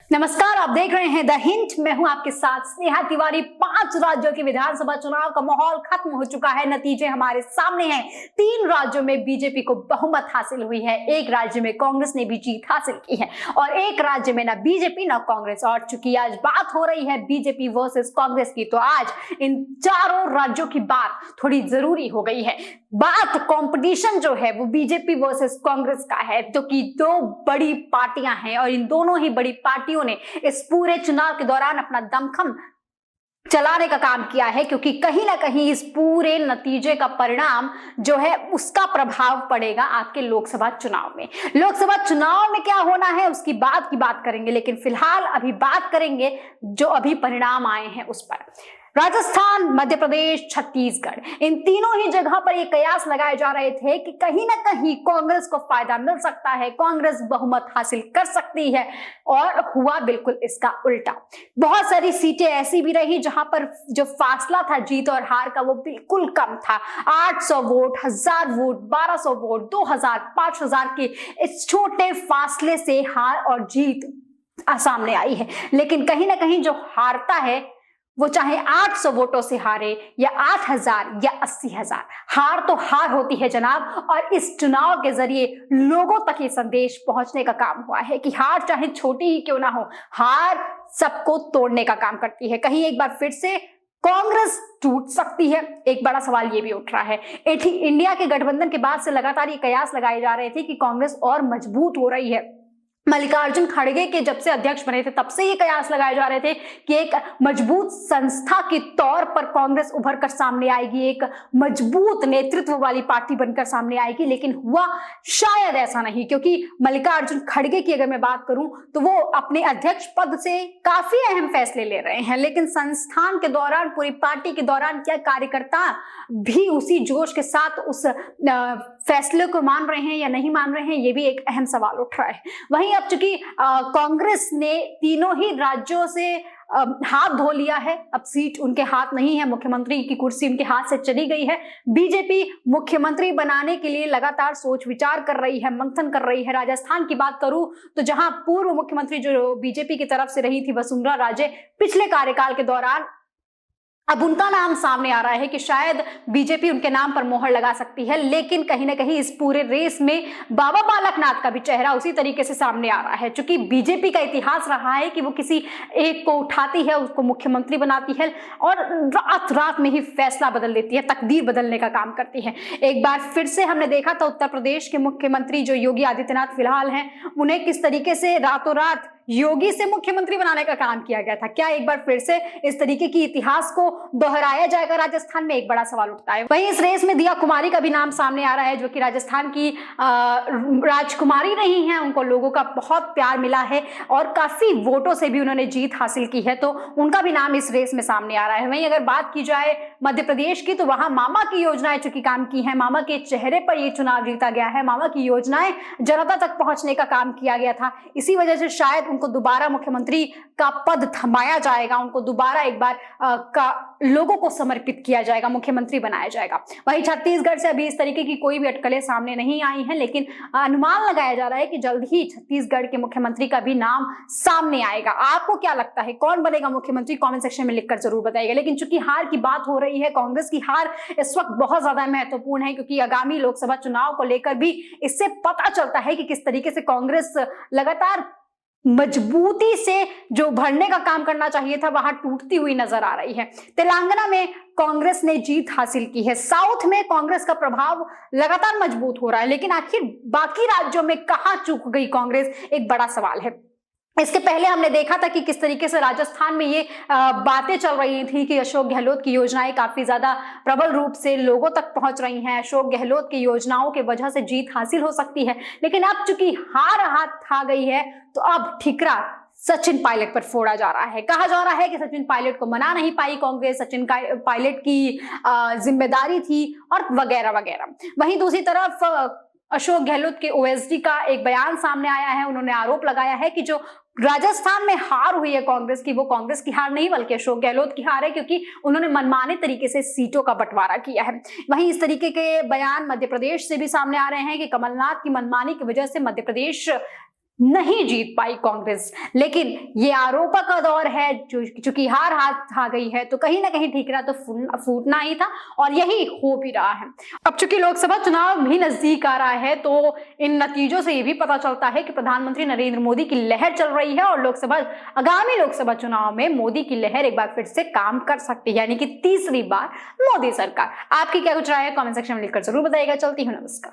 नमस्कार, आप देख रहे हैं द हिंट। मैं हूं आपके साथ स्नेहा तिवारी। 5 राज्यों के विधानसभा चुनाव का माहौल खत्म हो चुका है, नतीजे हमारे सामने हैं। 3 राज्यों में बीजेपी को बहुमत हासिल हुई है, एक राज्य में कांग्रेस ने भी जीत हासिल की है और एक राज्य में ना बीजेपी ना कांग्रेस। और चूंकि आज बात हो रही है बीजेपी वर्सेस कांग्रेस की, तो आज इन चारों राज्यों की बात थोड़ी जरूरी हो गई है। बात कंपटीशन जो है वो बीजेपी वर्सेस कांग्रेस का है, क्योंकि दो बड़ी पार्टियां हैं और इन दोनों ही बड़ी पार्टियों ने इस पूरे चुनाव के दौरान अपना दमखम चलाने का काम किया है, क्योंकि कहीं ना कहीं इस पूरे नतीजे का परिणाम जो है उसका प्रभाव पड़ेगा आपके लोकसभा चुनाव में। लोकसभा चुनाव में क्या होना है उसकी बात करेंगे, लेकिन फिलहाल अभी बात करेंगे जो अभी परिणाम आए हैं उस पर। राजस्थान, मध्य प्रदेश, छत्तीसगढ़, इन तीनों ही जगह पर ये कयास लगाए जा रहे थे कि कहीं ना कहीं कांग्रेस को फायदा मिल सकता है, कांग्रेस बहुमत हासिल कर सकती है, और हुआ बिल्कुल इसका उल्टा। बहुत सारी सीटें ऐसी भी रही जहां पर जो फासला था जीत और हार का वो बिल्कुल कम था। 800 वोट, 1000 वोट, 1200 वोट, 2000, 5000 के इस छोटे फासले से हार और जीत सामने आई है। लेकिन कहीं ना कहीं जो हारता है वो चाहे 800 वोटों से हारे या 8000 या 80000, हार तो हार होती है जनाब। और इस चुनाव के जरिए लोगों तक ये संदेश पहुंचने का काम हुआ है कि हार चाहे छोटी ही क्यों ना हो, हार सबको तोड़ने का काम करती है। कहीं एक बार फिर से कांग्रेस टूट सकती है, एक बड़ा सवाल ये भी उठ रहा है। इंडिया के गठबंधन के बाद से लगातार ये कयास लगाए जा रहे थे कि कांग्रेस और मजबूत हो रही है। मल्लिकार्जुन खड़गे के जब से अध्यक्ष बने थे तब से ये कयास लगाए जा रहे थे कि एक मजबूत संस्था के तौर पर कांग्रेस उभर कर सामने आएगी, एक मजबूत नेतृत्व वाली पार्टी बनकर सामने आएगी। लेकिन हुआ शायद ऐसा नहीं, क्योंकि मल्लिकार्जुन खड़गे की अगर मैं बात करूं तो वो अपने अध्यक्ष पद से काफी अहम फैसले ले रहे हैं, लेकिन संस्थान के दौरान, पूरी पार्टी के दौरान क्या कार्यकर्ता भी उसी जोश के साथ उस फैसले को मान रहे हैं या नहीं मान रहे हैं, ये भी एक अहम सवाल उठ रहा है। वहीं अब चूंकि कांग्रेस ने तीनों ही राज्यों से हाथ धो लिया है, अब सीट उनके हाथ नहीं है, मुख्यमंत्री की कुर्सी उनके हाथ से चली गई है। बीजेपी मुख्यमंत्री बनाने के लिए लगातार सोच विचार कर रही है, मंथन कर रही है। राजस्थान की बात करूं तो जहां पूर्व मुख्यमंत्री जो बीजेपी की तरफ से रही थी वसुंधरा राजे, पिछले कार्यकाल के दौरान अब उनका नाम सामने आ रहा है कि शायद बीजेपी उनके नाम पर मोहर लगा सकती है। लेकिन कहीं ना कहीं इस पूरे रेस में बाबा बालकनाथ का भी चेहरा उसी तरीके से सामने आ रहा है, क्योंकि बीजेपी का इतिहास रहा है कि वो किसी एक को उठाती है, उसको मुख्यमंत्री बनाती है और रात रात में ही फैसला बदल देती है, तकदीर बदलने का काम करती है। एक बार फिर से हमने देखा था उत्तर प्रदेश के मुख्यमंत्री जो योगी आदित्यनाथ फिलहाल हैं, उन्हें किस तरीके से रातों रात योगी से मुख्यमंत्री बनाने का काम किया गया था। क्या एक बार फिर से इस तरीके की इतिहास को दोहराया जाएगा राजस्थान में, एक बड़ा सवाल उठता है। वहीं इस रेस में दिया कुमारी का भी नाम सामने आ रहा है, जो कि राजस्थान की राजकुमारी रही हैं, उनको लोगों का बहुत प्यार मिला है और काफी वोटों से भी उन्होंने जीत हासिल की है, तो उनका भी नाम इस रेस में सामने आ रहा है। वहीं अगर बात की जाए मध्य प्रदेश की, तो वहां मामा की योजनाएं चूंकि काम की है, मामा के चेहरे पर यह चुनाव जीता गया है, मामा की योजनाएं जनता तक पहुंचने का काम किया गया था। इसी वजह से शायद उनको दोबारा मुख्यमंत्री का पद थमाया जाएगा, उनको दोबारा एक बार लोगों को समर्पित किया जाएगा, मुख्यमंत्री बनाया जाएगा। वहीं छत्तीसगढ़ से अभी इस तरीके की कोई भी अटकलें सामने नहीं आई हैं, लेकिन अनुमान लगाया जा रहा है कि जल्द ही छत्तीसगढ़ के मुख्यमंत्री का भी नाम सामने आएगा। आपको क्या लगता है कौन बनेगा मुख्यमंत्री? कमेंट सेक्शन में लिखकर जरूर बताइएगा। लेकिन चूंकि हार की बात हो रही है, कांग्रेस की हार इस वक्त बहुत ज्यादा महत्वपूर्ण है, क्योंकि आगामी लोकसभा चुनाव को लेकर भी इससे पता चलता है कि किस तरीके से कांग्रेस लगातार मजबूती से जो भरने का काम करना चाहिए था वहां टूटती हुई नजर आ रही है। तेलंगाना में कांग्रेस ने जीत हासिल की है, साउथ में कांग्रेस का प्रभाव लगातार मजबूत हो रहा है, लेकिन आखिर बाकी राज्यों में कहां चूक गई कांग्रेस, एक बड़ा सवाल है। इसके पहले हमने देखा था कि किस तरीके से राजस्थान में ये बातें चल रही थी कि अशोक गहलोत की योजनाएं काफी ज्यादा प्रबल रूप से लोगों तक पहुंच रही हैं, अशोक गहलोत की योजनाओं की वजह से जीत हासिल हो सकती है। लेकिन अब चूंकि हार हाथ आ गई है, तो अब ठिकरा सचिन पायलट पर फोड़ा जा रहा है। कहा जा रहा है कि सचिन पायलट को मना नहीं पाई कांग्रेस, सचिन पायलट की जिम्मेदारी थी और वगैरह वगैरह। वहीं दूसरी तरफ अशोक गहलोत के ओएसडी का एक बयान सामने आया है, उन्होंने आरोप लगाया है कि जो राजस्थान में हार हुई है कांग्रेस की, वो कांग्रेस की हार नहीं बल्कि अशोक गहलोत की हार है, क्योंकि उन्होंने मनमाने तरीके से सीटों का बंटवारा किया है। वहीं इस तरीके के बयान मध्य प्रदेश से भी सामने आ रहे हैं कि कमलनाथ की मनमानी की वजह से मध्य प्रदेश नहीं जीत पाई कांग्रेस। लेकिन ये आरोपों का दौर है, चूंकि हार हाथ आ गई है तो कहीं ना कहीं ठीकरा तो फूटना ही था और यही हो भी रहा है। अब चूंकि लोकसभा चुनाव भी नजदीक आ रहा है तो इन नतीजों से ये भी पता चलता है कि प्रधानमंत्री नरेंद्र मोदी की लहर चल रही है और आगामी लोकसभा चुनाव में मोदी की लहर एक बार फिर से काम कर सकती है, यानी कि तीसरी बार मोदी सरकार। आपकी क्या कुछ राय है? कमेंट सेक्शन में लिखकर जरूर बताइएगा। चलती हूँ, नमस्कार।